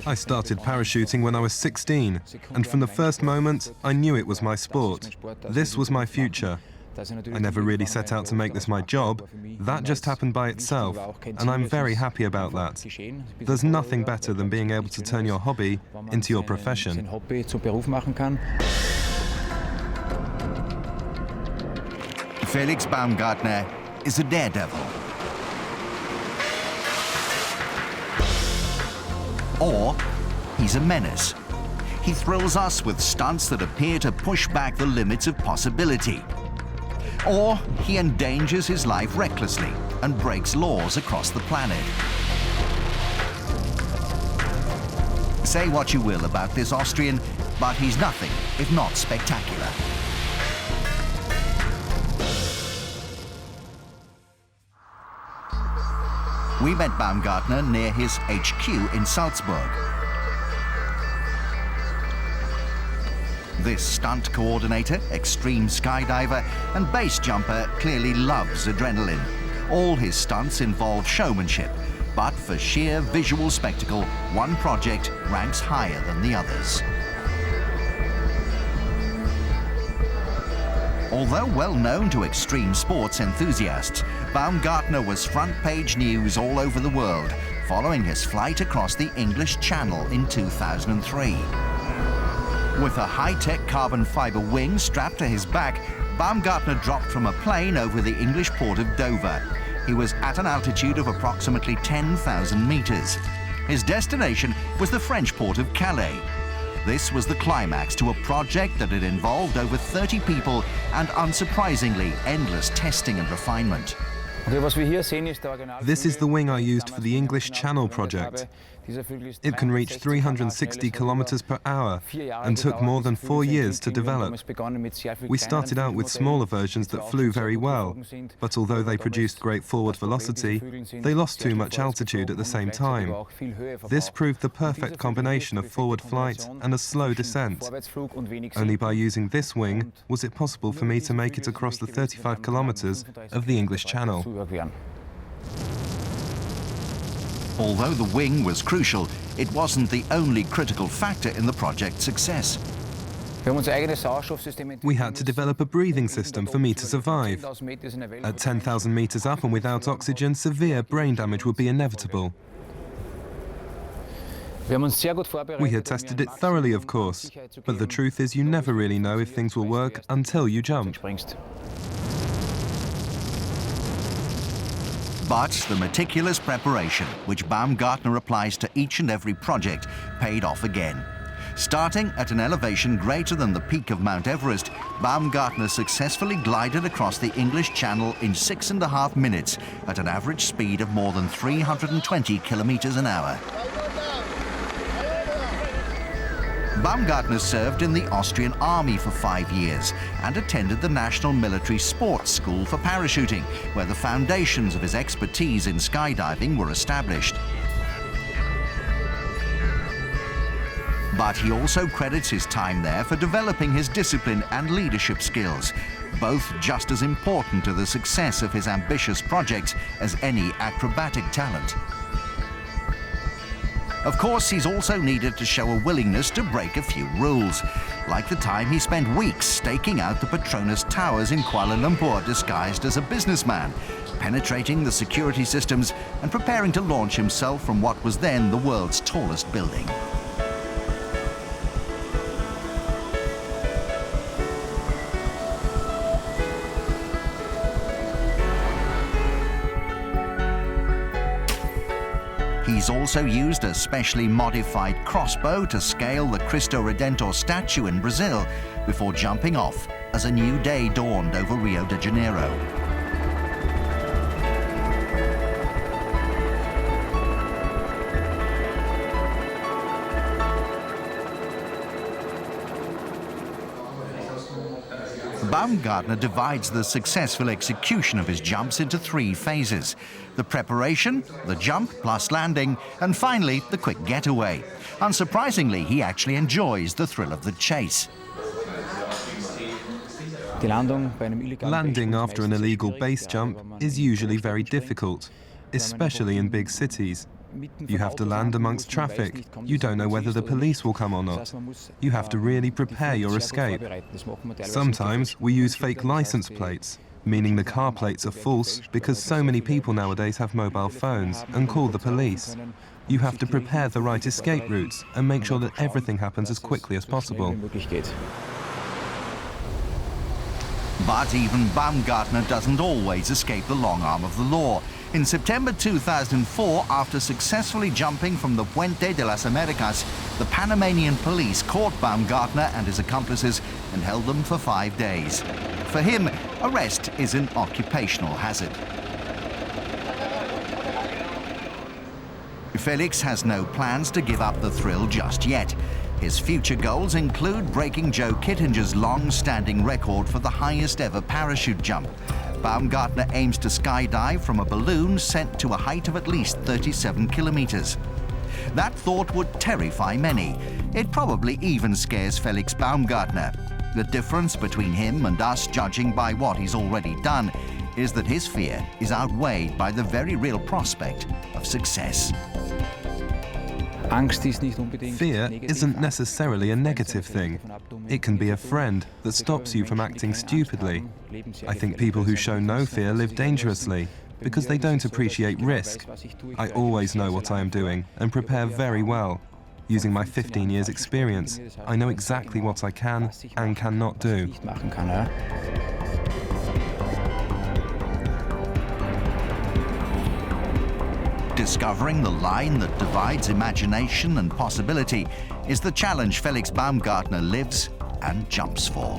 I started parachuting when I was 16, and from the first moment, I knew it was my sport. This was my future. I never really set out to make this my job. That just happened by itself, and I'm very happy about that. There's nothing better than being able to turn your hobby into your profession. Felix Baumgartner is a daredevil. Or he's a menace. He thrills us with stunts that appear to push back the limits of possibility. Or he endangers his life recklessly and breaks laws across the planet. Say what you will about this Austrian, but he's nothing if not spectacular. We met Baumgartner near his HQ in Salzburg. This stunt coordinator, extreme skydiver, and base jumper clearly loves adrenaline. All his stunts involve showmanship, but for sheer visual spectacle, one project ranks higher than the others. Although well known to extreme sports enthusiasts, Baumgartner was front-page news all over the world following his flight across the English Channel in 2003. With a high-tech carbon fiber wing strapped to his back, Baumgartner dropped from a plane over the English port of Dover. He was at an altitude of approximately 10,000 meters. His destination was the French port of Calais. This was the climax to a project that had involved over 30 people and, unsurprisingly, endless testing and refinement. This is the wing I used for the English Channel project. It can reach 360 kilometers per hour and took more than 4 years to develop. We started out with smaller versions that flew very well, but although they produced great forward velocity, they lost too much altitude at the same time. This proved the perfect combination of forward flight and a slow descent. Only by using this wing was it possible for me to make it across the 35 kilometers of the English Channel. Although the wing was crucial, it wasn't the only critical factor in the project's success. We had to develop a breathing system for me to survive. At 10,000 meters up and without oxygen, severe brain damage would be inevitable. We had tested it thoroughly, of course, but the truth is you never really know if things will work until you jump. But the meticulous preparation, which Baumgartner applies to each and every project, paid off again. Starting at an elevation greater than the peak of Mount Everest, Baumgartner successfully glided across the English Channel in 6.5 minutes at an average speed of more than 320 kilometers an hour. Baumgartner served in the Austrian army for 5 years and attended the National Military Sports School for parachuting, where the foundations of his expertise in skydiving were established. But he also credits his time there for developing his discipline and leadership skills, both just as important to the success of his ambitious projects as any acrobatic talent. Of course, he's also needed to show a willingness to break a few rules, like the time he spent weeks staking out the Petronas Towers in Kuala Lumpur disguised as a businessman, penetrating the security systems and preparing to launch himself from what was then the world's tallest building. He's also used a specially modified crossbow to scale the Cristo Redentor statue in Brazil before jumping off as a new day dawned over Rio de Janeiro. Baumgartner divides the successful execution of his jumps into 3 phases: the preparation, the jump plus landing, and finally the quick getaway. Unsurprisingly, he actually enjoys the thrill of the chase. Landing after an illegal base jump is usually very difficult, especially in big cities. You have to land amongst traffic. You don't know whether the police will come or not. You have to really prepare your escape. Sometimes we use fake license plates, meaning the car plates are false because so many people nowadays have mobile phones and call the police. You have to prepare the right escape routes and make sure that everything happens as quickly as possible. But even Baumgartner doesn't always escape the long arm of the law. In September 2004, after successfully jumping from the Puente de las Americas, the Panamanian police caught Baumgartner and his accomplices and held them for 5 days. For him, arrest is an occupational hazard. Felix has no plans to give up the thrill just yet. His future goals include breaking Joe Kittinger's long-standing record for the highest ever parachute jump. Baumgartner aims to skydive from a balloon sent to a height of at least 37 kilometers. That thought would terrify many. It probably even scares Felix Baumgartner. The difference between him and us, judging by what he's already done, is that his fear is outweighed by the very real prospect of success. Fear isn't necessarily a negative thing. It can be a friend that stops you from acting stupidly. I think people who show no fear live dangerously because they don't appreciate risk. I always know what I am doing and prepare very well. Using my 15 years experience, I know exactly what I can and cannot do. Discovering the line that divides imagination and possibility is the challenge Felix Baumgartner lives and jumps for.